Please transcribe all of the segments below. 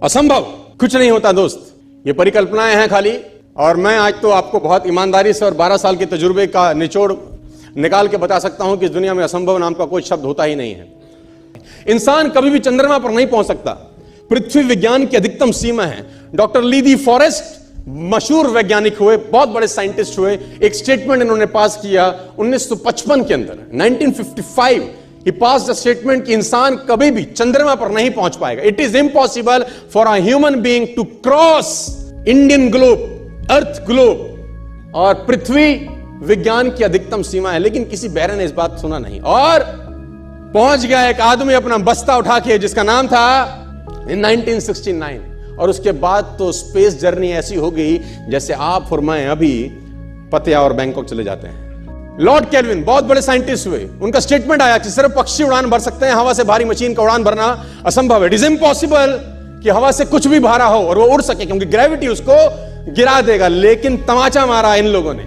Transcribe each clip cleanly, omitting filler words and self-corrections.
असंभव कुछ नहीं होता दोस्त, ये परिकल्पनाएं हैं खाली। और मैं आज तो आपको बहुत ईमानदारी से और 12 साल के तजुर्बे का निचोड़ निकाल के बता सकता हूं कि इस दुनिया में असंभव नाम का कोई शब्द होता ही नहीं है। इंसान कभी भी चंद्रमा पर नहीं पहुंच सकता, पृथ्वी विज्ञान की अधिकतम सीमा है। डॉक्टर ली दी फॉरेस्ट मशहूर वैज्ञानिक हुए, बहुत बड़े साइंटिस्ट हुए, एक स्टेटमेंट इन्होंने पास किया 1955 के अंदर, 1955 ही पास द स्टेटमेंट कि इंसान कभी भी चंद्रमा पर नहीं पहुंच पाएगा। It is impossible for a human being to cross Indian globe, earth globe, और पृथ्वी विज्ञान की अधिकतम सीमा है। लेकिन किसी बहरे ने इस बात सुना नहीं और पहुंच गया एक आदमी अपना बस्ता उठा के, जिसका नाम था इन 1969। और उसके बाद तो स्पेस जर्नी ऐसी हो गई जैसे आप और मैं अभी पतिया और बैंकॉक चले जाते हैं। लॉर्ड केल्विन बहुत बड़े साइंटिस्ट हुए, उनका स्टेटमेंट आया कि सिर्फ पक्षी उड़ान भर सकते हैं, हवा से भारी मशीन का उड़ान भरना असंभव है। इट इज इम्पॉसिबल कि हवा से कुछ भी भरा हो और वो उड़ सके, क्योंकि ग्रेविटी उसको गिरा देगा। लेकिन तमाचा मारा इन लोगों ने,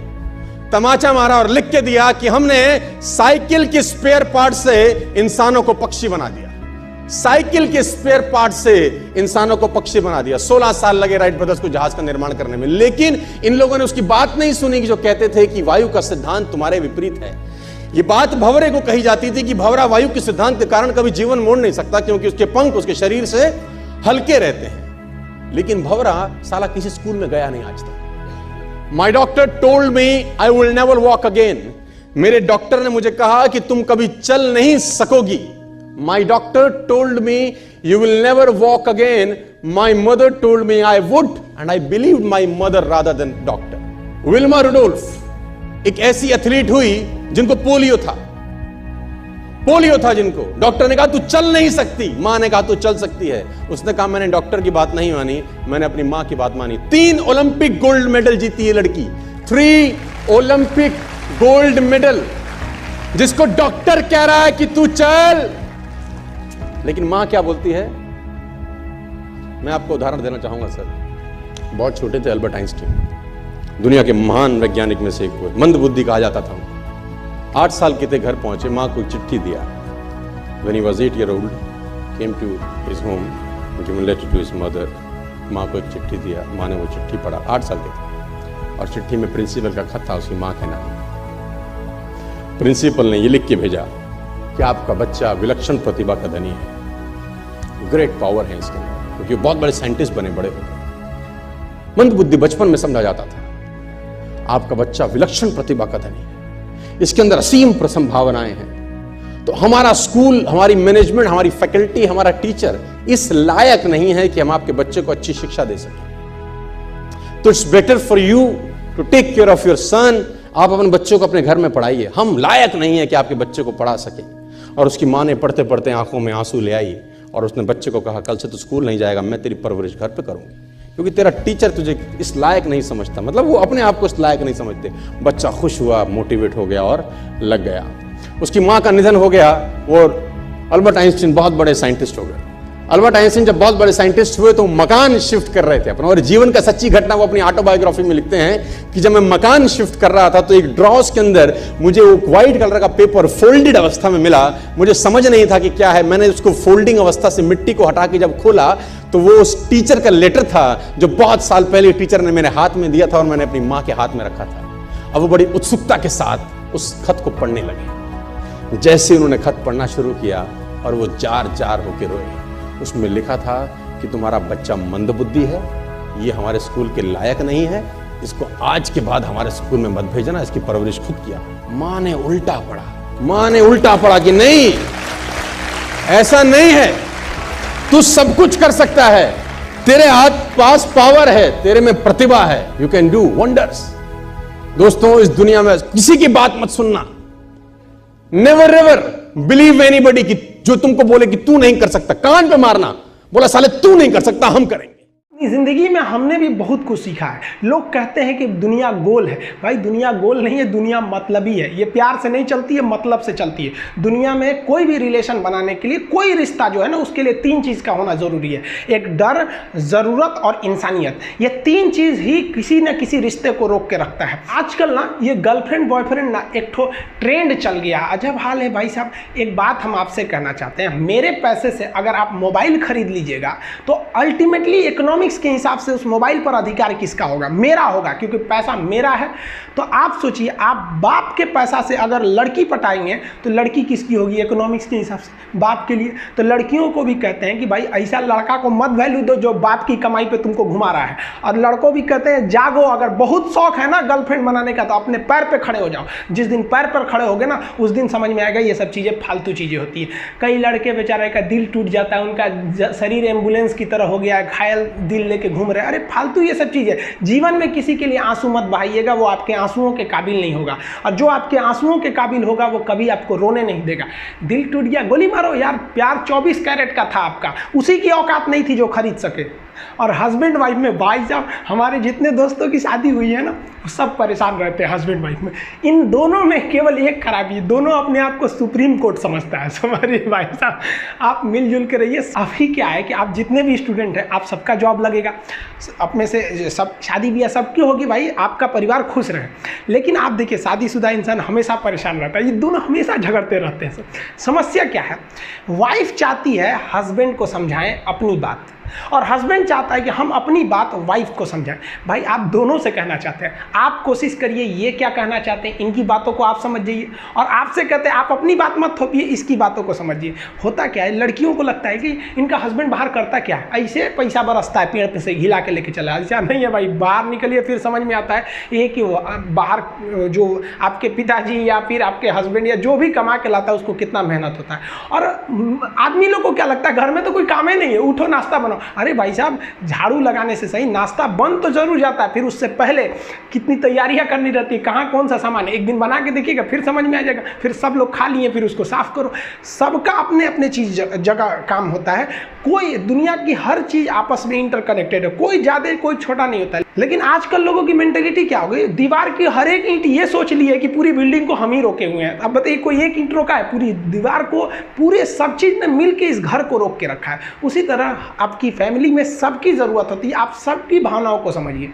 तमाचा मारा और लिख के दिया कि हमने साइकिल के स्पेयर पार्ट से इंसानों को पक्षी बना दिया, साइकिल के स्पेयर पार्ट से इंसानों को पक्षी बना दिया। 16 साल लगे राइट ब्रदर्स को जहाज का निर्माण करने में, लेकिन इन लोगों ने उसकी बात नहीं सुनी कि जो कहते थे कि वायु का सिद्धांत तुम्हारे विपरीत है। यह बात भंवरे को कही जाती थी कि भंवरा वायु के सिद्धांत के कारण कभी जीवन मोड़ नहीं सकता, क्योंकि उसके पंख उसके शरीर से हल्के रहते हैं। लेकिन भंवरा साला किसी स्कूल में गया नहीं आज तक। माई doctor told me I will never walk again. मेरे डॉक्टर ने मुझे कहा कि तुम कभी चल नहीं सकोगी। My doctor told me you will never walk again. My mother told me I would, and I believed my mother rather than doctor. Wilma Rudolph एक ऐसी एथलीट हुई जिनको पोलियो था, पोलियो था जिनको डॉक्टर ने कहा तू चल नहीं सकती, मां ने कहा तू चल सकती है। उसने कहा मैंने डॉक्टर की बात नहीं मानी, मैंने अपनी मां की बात मानी। 3 ओलंपिक गोल्ड मेडल जीती है लड़की, 3 ओलंपिक गोल्ड मेडल, जिसको डॉक्टर कह रहा है कि तू चल। लेकिन मां क्या बोलती है? मैं आपको उदाहरण देना चाहूंगा सर। बहुत छोटे थे अल्बर्ट आइंस्टीन, दुनिया के महान वैज्ञानिक में से एक हुए, मंद बुद्धि कहा जाता था। 8 साल के थे, घर पहुंचे, मां को चिट्ठी दिया। When he was 8 year old, came to his home, given letter to his mother. मां को एक चिट्ठी दिया, मां ने वो चिट्ठी पढ़ा। 8 साल के थे और चिट्ठी में प्रिंसिपल का खत था, उसकी मां के नाम। प्रिंसिपल ने ये लिख के भेजा कि आपका बच्चा विलक्षण प्रतिभा का धनी है, ग्रेट पावर है इसके अंदर, क्योंकि बहुत बड़े साइंटिस्ट बने, बड़े हो गए। मंद बुद्धि बचपन में समझा जाता था। आपका बच्चा विलक्षण प्रतिभा का धनी है, इसके अंदर असीम संभावनाएं हैं। तो हमारा स्कूल, हमारी मैनेजमेंट, हमारी फैकल्टी, हमारा टीचर इस लायक नहीं है कि हम आपके बच्चे को अच्छी शिक्षा दे सकें। तो it's better for you to take care of your son. आप अपने बच्चों को अपने घर में पढ़ाइए, हम लायक नहीं है कि आपके बच्चे को पढ़ा सके। और उसकी मां ने पढ़ते पढ़ते आंखों में आंसू ले आई और उसने बच्चे को कहा कल से तू स्कूल नहीं जाएगा, मैं तेरी परवरिश घर पे करूंगी, क्योंकि तेरा टीचर तुझे इस लायक नहीं समझता। मतलब वो अपने आप को इस लायक नहीं समझते। बच्चा खुश हुआ, मोटिवेट हो गया और लग गया। उसकी मां का निधन हो गया और अल्बर्ट आइंस्टीन बहुत बड़े साइंटिस्ट हो गए। अल्बर्ट आइंस्टीन जब बहुत बड़े साइंटिस्ट हुए तो मकान शिफ्ट कर रहे थे अपना, और जीवन का सच्ची घटना वो अपनी ऑटोबायोग्राफी में लिखते हैं कि जब मैं मकान शिफ्ट कर रहा था तो एक ड्रॉस के अंदर मुझे वो व्हाइट कलर का पेपर फोल्डेड अवस्था में मिला। मुझे समझ नहीं था कि क्या है। मैंने उसको फोल्डिंग अवस्था से मिट्टी को हटा के जब खोला तो वो उस टीचर का लेटर था जो बहुत साल पहले टीचर ने मेरे हाथ में दिया था और मैंने अपनी मां के हाथ में रखा था। अब वो बड़ी उत्सुकता के साथ उस खत को पढ़ने लगे। जैसे उन्होंने खत पढ़ना शुरू किया और वो जार जार होकर रोए। उसमें लिखा था कि तुम्हारा बच्चा मंदबुद्धि है, ये हमारे स्कूल के लायक नहीं है, इसको आज के बाद हमारे स्कूल में मत भेजना, इसकी परवरिश खुद किया। मां ने उल्टा पढ़ा, मां ने उल्टा पढ़ा कि नहीं, ऐसा नहीं है, तू सब कुछ कर सकता है, तेरे हाथ पास पावर है, तेरे में प्रतिभा है, यू कैन डू वंडर्स। दोस्तों, इस दुनिया में किसी की बात मत सुनना। नेवर एवर बिलीव एनीबॉडी कि जो तुमको बोले कि तू नहीं कर सकता, कान पे मारना, बोला साले तू नहीं कर सकता, हम करेंगे। ज़िंदगी में हमने भी बहुत कुछ सीखा है। लोग कहते हैं कि दुनिया गोल है। भाई दुनिया गोल नहीं है, दुनिया मतलबी है। ये प्यार से नहीं चलती है, मतलब से चलती है। दुनिया में कोई भी रिलेशन बनाने के लिए, कोई रिश्ता जो है ना, उसके लिए 3 चीज़ का होना ज़रूरी है। एक डर, ज़रूरत और इंसानियत। ये 3 चीज़ ही किसी न किसी रिश्ते को रोक के रखता है। आजकल ना ये गर्लफ्रेंड बॉयफ्रेंड ना एक ठो ट्रेंड चल गया, अजब हाल है भाई साहब। एक बात हम आपसे कहना चाहते हैं, मेरे पैसे से अगर आप मोबाइल खरीद लीजिएगा तो अल्टीमेटली इकोनॉमिक्स के हिसाब से उस मोबाइल पर अधिकार किसका होगा? मेरा होगा, क्योंकि पैसा मेरा है। तो आप सोचिए, आप बाप के पैसा से अगर लड़की पटाएंगे तो लड़की किसकी होगी? इकोनॉमिक्स के हिसाब से बाप के लिए। तो लड़कियों को भी कहते हैं कि भाई ऐसा लड़का को मत वैल्यू दो जो बाप की कमाई पे तुमको घुमा रहा है। और लड़कों भी कहते हैं जागो, अगर बहुत शौक है ना गर्लफ्रेंड बनाने का तो अपने पैर पे खड़े हो जाओ। जिस दिन पैर पर खड़े होगे ना, उस दिन समझ में आएगा ये सब चीज़ें फालतू चीज़ें होती है। कई लड़के बेचारे का दिल टूट जाता है, उनका शरीर एम्बुलेंस की तरह हो गया है, घायल दिल लेके घूम रहे हैं। अरे फालतू ये सब चीज़ है। जीवन में किसी के लिए आंसू मत बहाइएगा, वो आपके आंसुओं के काबिल नहीं होगा। और जो आपके आंसुओं के काबिल होगा वो कभी आपको रोने नहीं देगा। दिल टूट गया, गोली मारो यार। प्यार 24 कैरेट का था आपका, उसी की औकात नहीं थी जो खरीद सके। और हस्बैंड वाइफ में भाई साहब, हमारे जितने दोस्तों की शादी हुई है ना, वो सब परेशान रहते हैं हस्बैंड वाइफ में। इन दोनों में केवल एक खराबी है, दोनों अपने आप को सुप्रीम कोर्ट समझता है। हमारे भाई साहब, आप मिलजुल के रहिए। अभी क्या है कि आप जितने भी स्टूडेंट हैं, आप सबका जॉब लगेगा, अपने से सब शादी ब्याह सबकी होगी, भाई आपका परिवार खुश रहे। लेकिन आप देखिए, शादीशुदा इंसान हमेशा परेशान रहता है, ये दोनों हमेशा झगड़ते रहते हैं। समस्या क्या है? वाइफ चाहती है हस्बैंड को समझाएं अपनी बात, और हस्बैंड चाहता है कि हम अपनी बात वाइफ को समझाएं। भाई आप दोनों से कहना चाहते हैं, आप कोशिश करिए ये क्या कहना चाहते हैं, इनकी बातों को आप समझ जाइए। और आपसे कहते हैं आप अपनी बात मत थोपिए, इसकी बातों को समझिए। होता क्या है, लड़कियों को लगता है कि इनका हस्बैंड बाहर करता क्या है, ऐसे पैसा बरसता है, पेड़ पे से हिला के लेके चला। ऐसा नहीं है भाई, बाहर निकलिए फिर समझ में आता है ये कि बाहर जो आपके पिताजी या फिर आपके हस्बैंड या जो भी कमा के लाता है उसको कितना मेहनत होता है। और आदमी लोग को क्या लगता है, घर में तो कोई काम ही नहीं है, उठो नाश्ता बनाओ। अरे भाई साहब, झाड़ू लगाने से सही नाश्ता बन तो जरूर जाता है, फिर उससे पहले कितनी तैयारियां करनी रहती है, कहाँ कौन सा सामान है। एक दिन बना के देखिएगा, फिर समझ में आ जाएगा। फिर सब लोग खा लिए, फिर उसको साफ करो। सबका अपने अपने चीज़ जगह काम होता है। कोई दुनिया की हर चीज़ आपस में इंटरकनेक्टेड है, कोई ज़्यादा कोई छोटा नहीं होता है। लेकिन आजकल लोगों की मेंटेलिटी क्या हो गई, दीवार की हर एक ईंट ये सोच ली है कि पूरी बिल्डिंग को हम ही रोके हुए हैं। अब बताइए, कोई एक ईंट रोका है, पूरी दीवार को, पूरे सब चीज़ ने मिल के इस घर को रोक के रखा है। उसी तरह आपकी फैमिली में सबकी ज़रूरत होती है, आप सबकी भावनाओं को समझिए।